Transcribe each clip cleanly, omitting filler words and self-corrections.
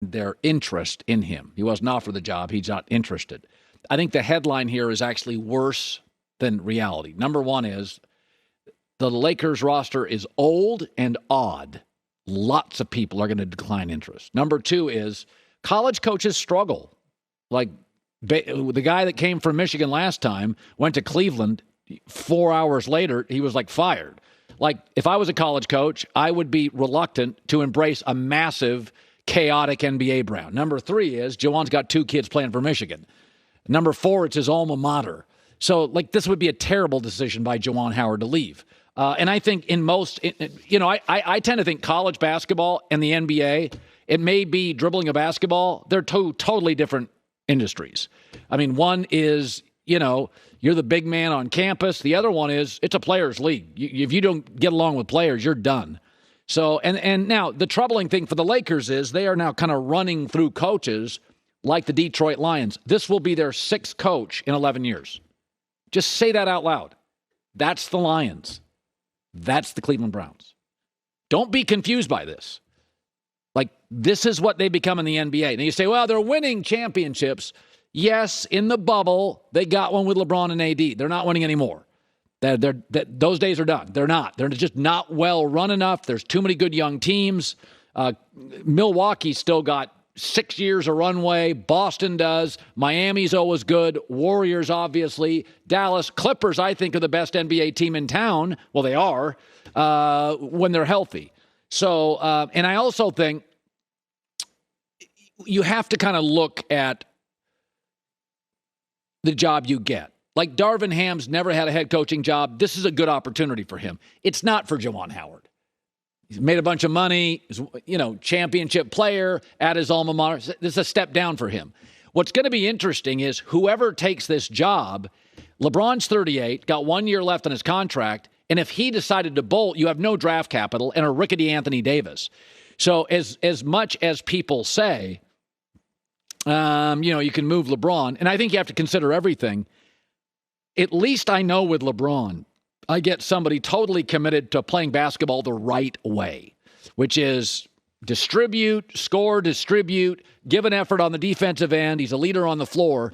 their interest in him. He wasn't offered the job. He's not interested. I think the headline here is actually worse than reality. Number one is the Lakers roster is old and odd. Lots of people are going to decline interest. Number two is college coaches struggle. Like the guy that came from Michigan last time went to Cleveland. 4 hours later, he was like fired. Like if I was a college coach, I would be reluctant to embrace a massive, chaotic NBA Brown. Number three is Juwan's got 2 kids playing for Michigan. Number 4, it's his alma mater. So like this would be a terrible decision by Juwan Howard to leave. And I think in most, I tend to think college basketball and the NBA, it may be dribbling a basketball. They're two totally different industries. I mean, one is, you're the big man on campus. The other one is it's a players' league. If you don't get along with players, you're done. So, and now the troubling thing for the Lakers is they are now kind of running through coaches like the Detroit Lions. This will be their 6th coach in 11 years. Just say that out loud. That's the Lions. That's the Cleveland Browns. Don't be confused by this. Like, this is what they become in the NBA. And you say, well, they're winning championships. Yes, in the bubble, they got one with LeBron and AD. They're not winning anymore. Those days are done. They're not. They're just not well run enough. There's too many good young teams. Milwaukee's still got 6 years of runway. Boston does. Miami's always good. Warriors, obviously. Dallas. Clippers, I think, are the best NBA team in town. Well, they are when they're healthy. So, and I also think you have to kind of look at the job you get. Like Darvin Ham's never had a head coaching job. This is a good opportunity for him. It's not for Juwan Howard. He's made a bunch of money. He's, championship player at his alma mater. This is a step down for him. What's going to be interesting is whoever takes this job, LeBron's 38, got 1 year left on his contract, and if he decided to bolt, you have no draft capital and a rickety Anthony Davis. So as much as people say, you can move LeBron, and I think you have to consider everything. At least I know with LeBron, I get somebody totally committed to playing basketball the right way, which is distribute, score, distribute, give an effort on the defensive end. He's a leader on the floor.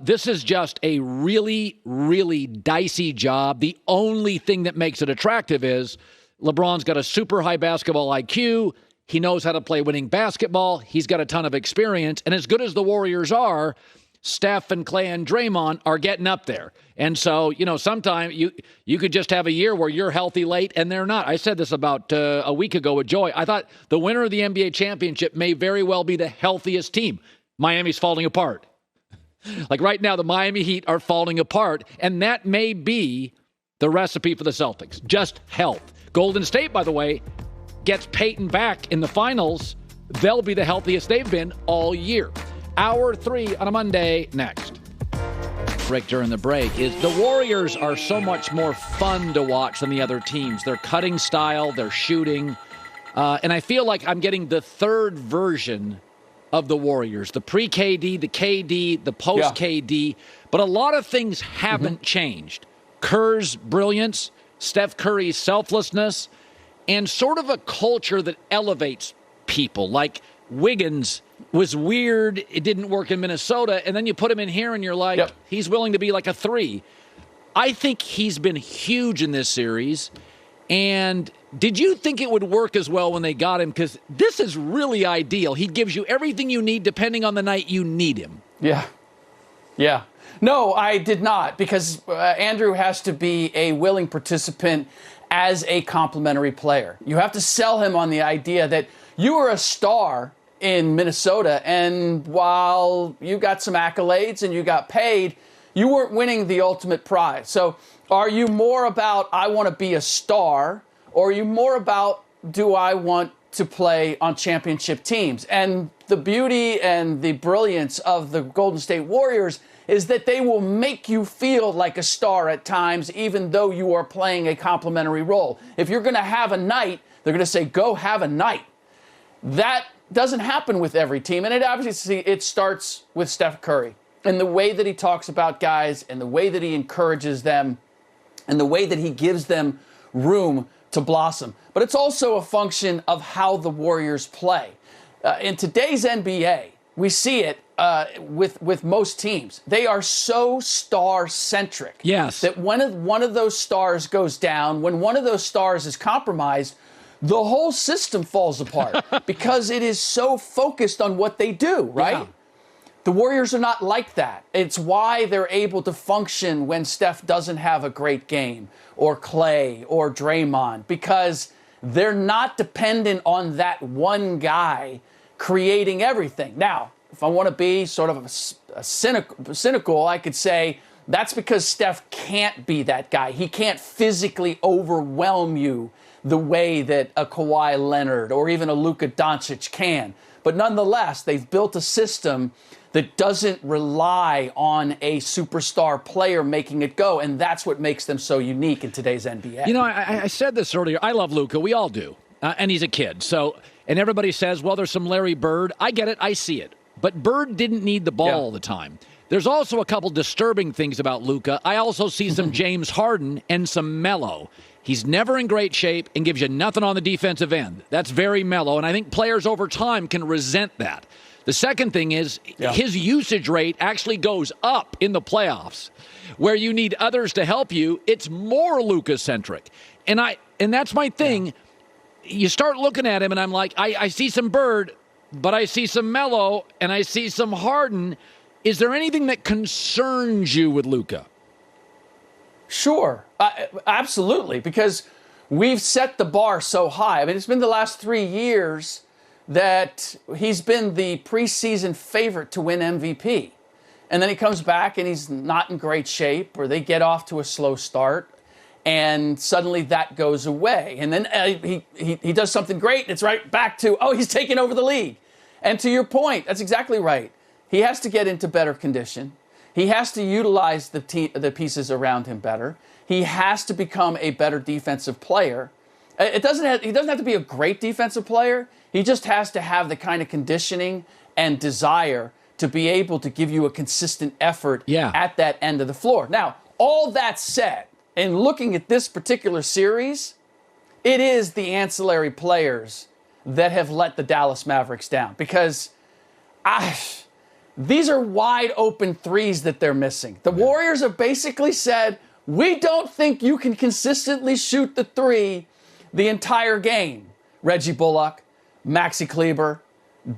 This is just a really, really dicey job. The only thing that makes it attractive is LeBron's got a super high basketball IQ. He knows how to play winning basketball. He's got a ton of experience. And as good as the Warriors are, Steph and Clay and Draymond are getting up there. And so, sometimes you could just have a year where you're healthy late and they're not. I said this about a week ago with Joy. I thought the winner of the NBA championship may very well be the healthiest team. Miami's falling apart. Like right now, the Miami Heat are falling apart. And that may be the recipe for the Celtics. Just health. Golden State, by the way, gets Peyton back in the finals. They'll be the healthiest they've been all year. Hour 3 on a Monday next. Rick, during the break, is the Warriors are so much more fun to watch than the other teams. Their cutting style, their shooting. And I feel like I'm getting the third version of the Warriors. The pre-KD, the KD, the post-KD. But a lot of things haven't changed. Kerr's brilliance, Steph Curry's selflessness, and sort of a culture that elevates people. Like Wiggins was weird. It didn't work in Minnesota. And then you put him in here and you're like, he's willing to be like a 3. I think he's been huge in this series. And did you think it would work as well when they got him? Because this is really ideal. He gives you everything you need depending on the night you need him. Yeah. No, I did not, because Andrew has to be a willing participant as a complimentary player. You have to sell him on the idea that you are a star in Minnesota, and while you got some accolades and you got paid, you weren't winning the ultimate prize. So are you more about, I want to be a star, or are you more about, do I want to play on championship teams? And the beauty and the brilliance of the Golden State Warriors is that they will make you feel like a star at times, even though you are playing a complimentary role. If you're going to have a night, they're going to say, go have a night. That doesn't happen with every team, and it starts with Steph Curry and the way that he talks about guys and the way that he encourages them and the way that he gives them room to blossom. But it's also a function of how the Warriors play. in today's NBA, we see it with most teams. They are so star-centric. Yes. That when one of those stars goes down, when one of those stars is compromised, the whole system falls apart because it is so focused on what they do, right? Yeah. The Warriors are not like that. It's why they're able to function when Steph doesn't have a great game, or Clay, or Draymond, because they're not dependent on that one guy creating everything. Now, if I want to be sort of a cynical, I could say that's because Steph can't be that guy. He can't physically overwhelm you the way that a Kawhi Leonard or even a Luka Doncic can. But nonetheless, they've built a system that doesn't rely on a superstar player making it go, and that's what makes them so unique in today's NBA. You know, I said this earlier. I love Luka. We all do. And he's a kid. And everybody says, well, there's some Larry Bird. I get it. I see it. But Bird didn't need the ball all the time. There's also a couple disturbing things about Luka. I also see some James Harden and some Melo. He's never in great shape and gives you nothing on the defensive end. That's very mellow, and I think players over time can resent that. The second thing is his usage rate actually goes up in the playoffs. Where you need others to help you, it's more Luka-centric. And that's my thing. Yeah. You start looking at him, and I'm like, I see some Bird, but I see some Melo, and I see some Harden. Is there anything that concerns you with Luka? Sure. Absolutely, because we've set the bar so high. I mean, it's been the last 3 years that he's been the preseason favorite to win MVP. And then he comes back and he's not in great shape, or they get off to a slow start, and suddenly that goes away. And then he does something great, and it's right back to, he's taking over the league. And to your point, that's exactly right. He has to get into better condition. He has to utilize the pieces around him better. He has to become a better defensive player. He doesn't have to be a great defensive player. He just has to have the kind of conditioning and desire to be able to give you a consistent effort at that end of the floor. Now, all that said, in looking at this particular series, it is the ancillary players that have let the Dallas Mavericks down, because these are wide open threes that they're missing. The Warriors have basically said, we don't think you can consistently shoot the three the entire game. Reggie Bullock, Maxi Kleber,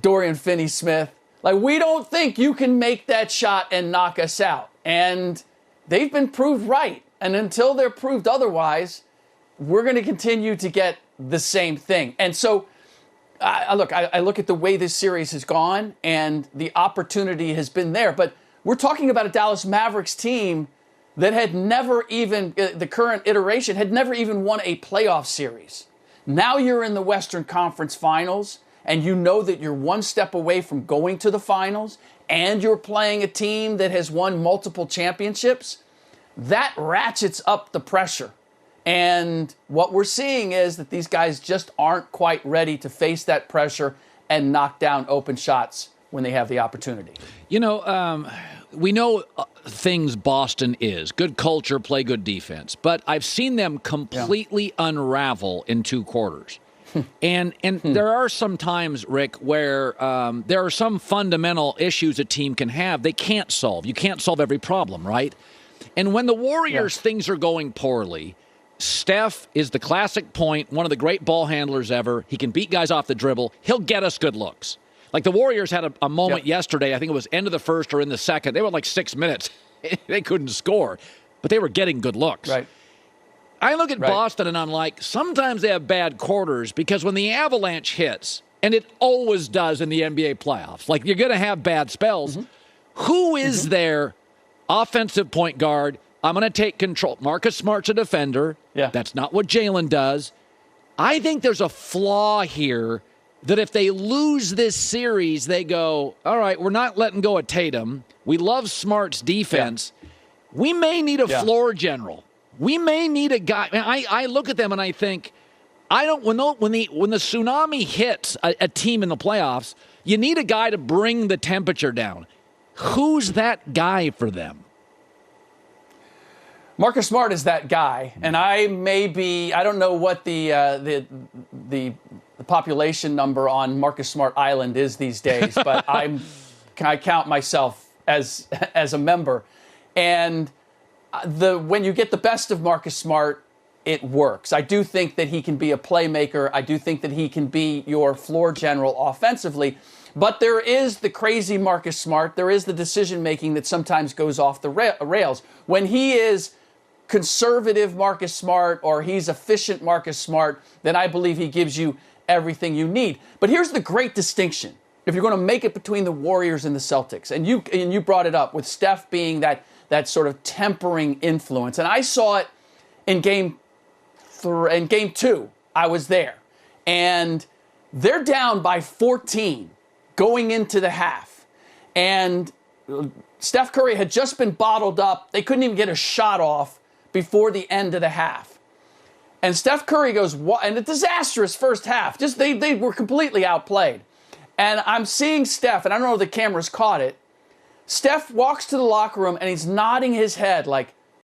Dorian Finney-Smith. We don't think you can make that shot and knock us out. And they've been proved right. And until they're proved otherwise, we're going to continue to get the same thing. And so, I look at the way this series has gone, and the opportunity has been there. But we're talking about a Dallas Mavericks team that had never even, the current iteration, had never even won a playoff series. Now you're in the Western Conference Finals, and you know that you're one step away from going to the finals, and you're playing a team that has won multiple championships. That ratchets up the pressure. And what we're seeing is that these guys just aren't quite ready to face that pressure and knock down open shots when they have the opportunity. You know, we know things Boston is. Good culture, play good defense. But I've seen them completely unravel in 2 quarters. And there are some times, Rick, where there are some fundamental issues a team can have they can't solve. You can't solve every problem, right? And when the Warriors, things are going poorly, Steph is the classic point, one of the great ball handlers ever. He can beat guys off the dribble. He'll get us good looks. Like the Warriors had a moment yesterday, I think it was end of the first or in the second. They were 6 minutes. They couldn't score, but they were getting good looks. Right. I look at Boston and I'm like, sometimes they have bad quarters because when the avalanche hits, and it always does in the NBA playoffs, you're going to have bad spells. Who is their offensive point guard? I'm going to take control. Marcus Smart's a defender. That's not what Jalen does. I think there's a flaw here that if they lose this series, they go, all right, we're not letting go of Tatum. We love Smart's defense. We may need a floor general. We may need a guy. I look at them and I think, when the tsunami hits a team in the playoffs, you need a guy to bring the temperature down. Who's that guy for them? Marcus Smart is that guy, and I don't know what the the population number on Marcus Smart Island is these days, but I count myself as a member. And when you get the best of Marcus Smart, it works. I do think that he can be a playmaker. I do think that he can be your floor general offensively. But there is the crazy Marcus Smart. There is the decision-making that sometimes goes off the rails. When he is conservative Marcus Smart or he's efficient Marcus Smart, then I believe he gives you everything you need. But here's the great distinction. If you're going to make it between the Warriors and the Celtics, and you brought it up with Steph being that sort of tempering influence, and I saw it in game 2. I was there, and they're down by 14 going into the half, and Steph Curry had just been bottled up. They couldn't even get a shot off before the end of the half. And Steph Curry goes, what? And a disastrous first half. Just they were completely outplayed. And I'm seeing Steph, and I don't know if the cameras caught it. Steph walks to the locker room, and he's nodding his head like,